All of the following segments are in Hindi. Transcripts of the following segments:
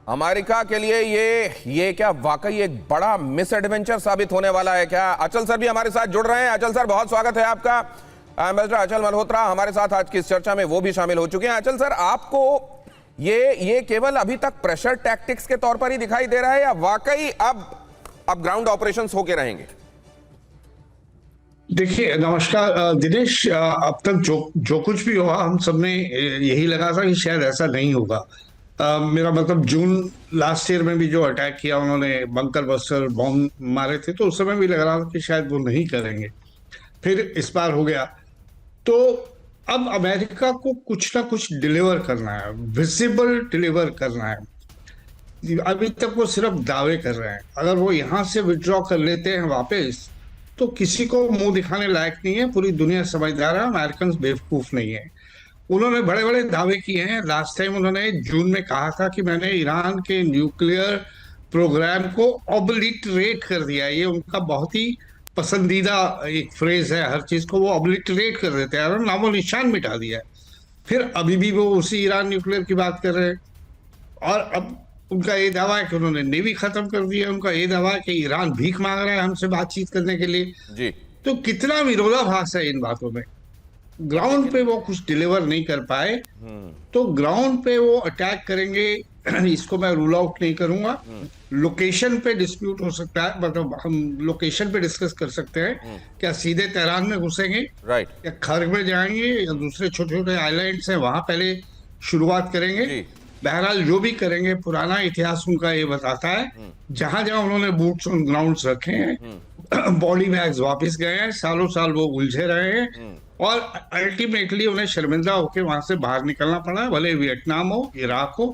अमेरिका के लिए ये क्या वाकई एक बड़ा मिस एडवेंचर साबित होने वाला है क्या? अचल सर भी हमारे साथ जुड़ रहे हैं। अचल सर, बहुत स्वागत है आपका। एम्बेसडर अचल मल्होत्रा हमारे साथ आज की इस चर्चा में वो भी शामिल हो चुके हैं। अचल सर, आपको ये केवल अभी तक प्रेशर टैक्टिक्स के तौर पर ही दिखाई दे रहा है या वाकई अब ग्राउंड ऑपरेशंस होके रहेंगे? देखिए, नमस्कार दिनेश। अब तक जो कुछ भी हुआ हम सब ने यही लगा था कि शायद ऐसा नहीं होगा। मेरा मतलब जून लास्ट ईयर में भी जो अटैक किया उन्होंने, बंकर बस्टर बॉम्ब मारे थे, तो उस समय भी लग रहा था कि शायद वो नहीं करेंगे। फिर इस बार हो गया। तो अब अमेरिका को कुछ ना कुछ डिलीवर करना है, विजिबल डिलीवर करना है। अभी तक वो सिर्फ दावे कर रहे हैं। अगर वो यहाँ से विड्रॉ कर लेते हैं वापस, तो किसी को मुंह दिखाने लायक नहीं है। पूरी दुनिया समझदार है, अमेरिकन बेवकूफ नहीं है। उन्होंने बड़े बड़े दावे किए हैं। लास्ट टाइम उन्होंने जून में कहा था कि मैंने ईरान के न्यूक्लियर प्रोग्राम को ऑब्लिटरेट कर दिया। ये उनका बहुत ही पसंदीदा एक फ्रेज है। हर चीज को वो ऑब्लिटरेट कर देते हैं, नामो निशान मिटा दिया है। फिर अभी भी वो उसी ईरान न्यूक्लियर की बात कर रहे हैं। और अब उनका ये दावा है कि उन्होंने नेवी खत्म कर दिया। उनका ये दावा है कि ईरान भीख मांग रहा है हमसे बातचीत करने के लिए। जी। तो कितना विरोधाभास है इन बातों में। ग्राउंड पे वो कुछ डिलीवर नहीं कर पाए, तो ग्राउंड पे वो अटैक करेंगे। इसको मैं रूल आउट नहीं करूंगा। लोकेशन पे डिस्प्यूट हो सकता है, मतलब हम लोकेशन पे डिस्कस कर सकते हैं। क्या सीधे तेहरान में घुसेंगे, राइट, या खर्ग में जाएंगे, या दूसरे छोटे छोटे आइलैंड्स हैं वहां पहले शुरुआत करेंगे। जी। बहरहाल जो भी करेंगे, पुराना इतिहास उनका ये बताता है, जहां जहां उन्होंने बूट्स ऑन ग्राउंड्स रखे हैं, बॉडी बैग्स वापस गए हैं, सालों साल वो उलझे रहे हैं, और अल्टीमेटली उन्हें शर्मिंदा होकर वहां से बाहर निकलना पड़ा है, भले वियतनाम हो, इराक हो,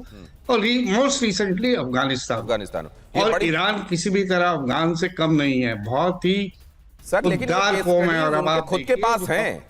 और मोस्ट रिसेंटली अफगानिस्तान। और ईरान किसी भी तरह अफगान से कम नहीं है। बहुत ही सर, लेकिन उदार कौम है। और अब आप खुद के पास हैं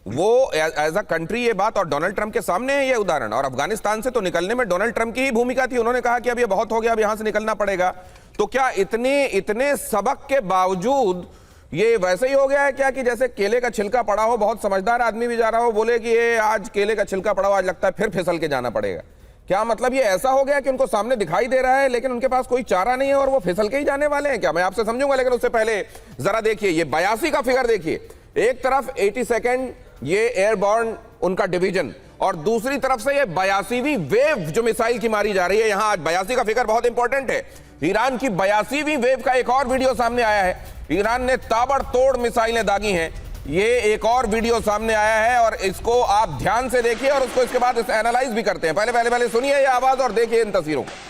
वो एज अ कंट्री, ये बात, और डोनाल्ड ट्रंप के सामने है ये उदाहरण। और अफगानिस्तान से तो निकलने में डोनाल्ड ट्रंप की ही भूमिका थी। उन्होंने कहा कि अब ये बहुत हो गया, अब यहां से निकलना पड़ेगा। तो क्या इतने सबक के बावजूद ये वैसे ही हो गया है क्या कि जैसे केले का छिलका पड़ा हो, बहुत समझदार आदमी भी जा रहा हो, बोले कि ये आज केले का छिलका पड़ा हो, आज लगता है फिर फिसल के जाना पड़ेगा? क्या मतलब ये ऐसा हो गया कि उनको सामने दिखाई दे रहा है लेकिन उनके पास कोई चारा नहीं है और वो फिसल के ही जाने वाले हैं क्या? मैं आपसे समझूंगा, लेकिन उससे पहले जरा देखिए ये 82 का फिगर देखिए। एक तरफ 82nd ये एयरबॉर्न उनका डिवीजन, और दूसरी तरफ से ये 82वीं वेव जो मिसाइल की मारी जा रही है। यहां आज 82 का फिगर बहुत इंपॉर्टेंट है। ईरान की 82वीं वेव का एक और वीडियो सामने आया है। ईरान ने ताबड़तोड़ मिसाइलें दागी हैं। ये एक और वीडियो सामने आया है और इसको आप ध्यान से देखिए और उसको इसके बाद इसे एनालाइज भी करते हैं। पहले सुनिए ये आवाज और देखिए इन तस्वीरों को।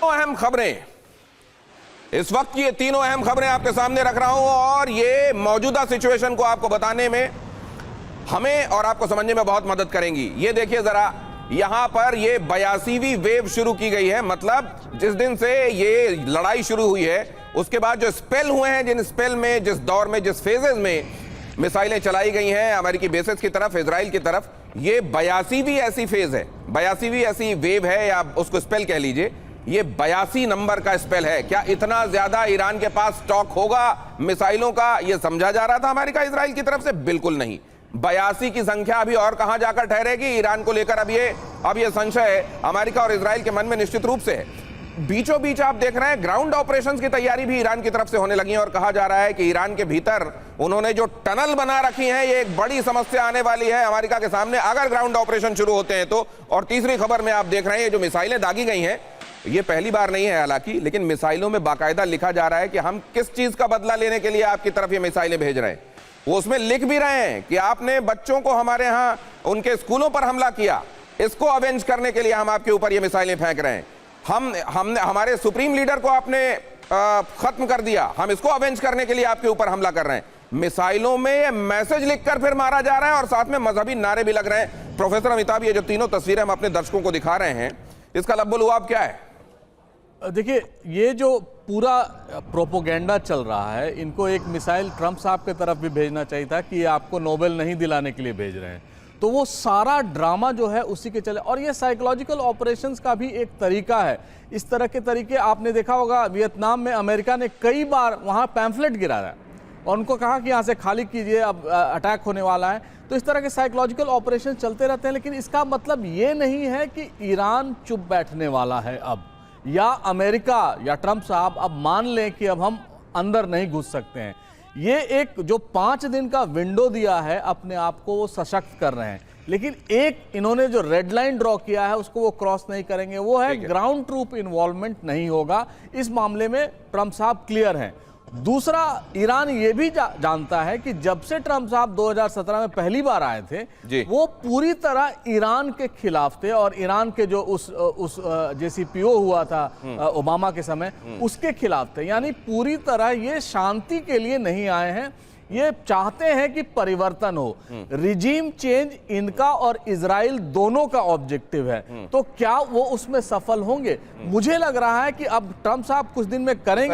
अहम खबरें इस वक्त, ये तीनों अहम खबरें आपके सामने रख रहा हूं और ये मौजूदा सिचुएशन को आपको बताने में हमें और आपको समझने में बहुत मदद करेंगी। ये देखिए जरा, यहां पर ये 82वीं वेव शुरू की गई है। मतलब जिस दिन से ये लड़ाई शुरू हुई है उसके बाद जो स्पेल हुए हैं, जिन स्पेल में, जिस दौर में, जिस फेजेस में मिसाइलें चलाई गई हैं अमेरिकी बेसेस की तरफ, इजराइल की तरफ, ये 82वीं ऐसी फेज है, 82वीं ऐसी वेव है, या उसको स्पेल कह लीजिए। ये 82 नंबर का स्पेल है। क्या इतना ज्यादा ईरान के पास स्टॉक होगा मिसाइलों का, यह समझा जा रहा था अमेरिका इजराइल की तरफ से? बिल्कुल नहीं। 82 की संख्या अभी और कहां जाकर ठहरेगी ईरान को लेकर, अब ये संशय अमेरिका और इजराइल के मन में निश्चित रूप से है। बीचों बीच आप देख रहे हैं ग्राउंड ऑपरेशंस की तैयारी भी ईरान की तरफ से होने लगी है और कहा जा रहा है कि ईरान के भीतर उन्होंने जो टनल बना रखी है, ये एक बड़ी समस्या आने वाली है अमेरिका के सामने अगर ग्राउंड ऑपरेशन शुरू होते हैं तो। और तीसरी खबर में आप देख रहे हैं ये जो मिसाइलें दागी गई हैं ये पहली बार नहीं है हालांकि, लेकिन मिसाइलों में बाकायदा लिखा जा रहा है कि हम किस चीज का बदला लेने के लिए आपकी तरफ ये मिसाइलें भेज रहे हैं। वो उसमें लिख भी रहे हैं कि आपने बच्चों को हमारे यहां उनके स्कूलों पर हमला किया, इसको अवेंज करने के लिए हम आपके ऊपर ये मिसाइलें फेंक रहे हैं। हमने हमारे सुप्रीम लीडर को आपने खत्म कर दिया, हम इसको अवेंज करने के लिए आपके ऊपर हमला कर रहे हैं। मिसाइलों में मैसेज लिखकर फिर मारा जा रहा है और साथ में मजहबी नारे भी लग रहे हैं। प्रोफेसर अमिताभ, ये जो तीनों तस्वीरें हम अपने दर्शकों को दिखा रहे हैं, इसका लब्बो-लुआब क्या है? देखिए, ये जो पूरा प्रोपोगेंडा चल रहा है, इनको एक मिसाइल ट्रंप साहब की तरफ भी भेजना चाहिए था कि ये आपको नोबेल नहीं दिलाने के लिए भेज रहे हैं। तो वो सारा ड्रामा जो है उसी के चले, और ये साइकोलॉजिकल ऑपरेशंस का भी एक तरीका है। इस तरह के तरीके आपने देखा होगा, वियतनाम में अमेरिका ने कई बार वहाँ पैम्फलेट गिराया और उनको कहा कि यहाँ से खाली कीजिए, अब अटैक होने वाला है। तो इस तरह के साइकोलॉजिकल ऑपरेशन चलते रहते हैं, लेकिन इसका मतलब ये नहीं है कि ईरान चुप बैठने वाला है अब, या अमेरिका या ट्रंप साहब अब मान लें कि अब हम अंदर नहीं घुस सकते हैं। ये एक जो 5 दिन का विंडो दिया है, अपने आप को वो सशक्त कर रहे हैं, लेकिन एक इन्होंने जो रेड लाइन ड्रॉ किया है उसको वो क्रॉस नहीं करेंगे, वो है ग्राउंड ट्रूप इन्वॉल्वमेंट नहीं होगा। इस मामले में ट्रंप साहब क्लियर हैं। दूसरा, ईरान ये भी जानता है कि जब से ट्रंप साहब 2017 में पहली बार आए थे, वो पूरी तरह ईरान के खिलाफ थे, और ईरान के जो उस JCPO हुआ था ओबामा के समय, उसके खिलाफ थे। यानी पूरी तरह ये शांति के लिए नहीं आए हैं, ये चाहते हैं कि परिवर्तन हो। रिजीम चेंज इनका और इजराइल दोनों का ऑब्जेक्टिव है। तो क्या वो उसमें सफल होंगे? मुझे लग रहा है कि अब ट्रंप साहब कुछ दिन में करेंगे।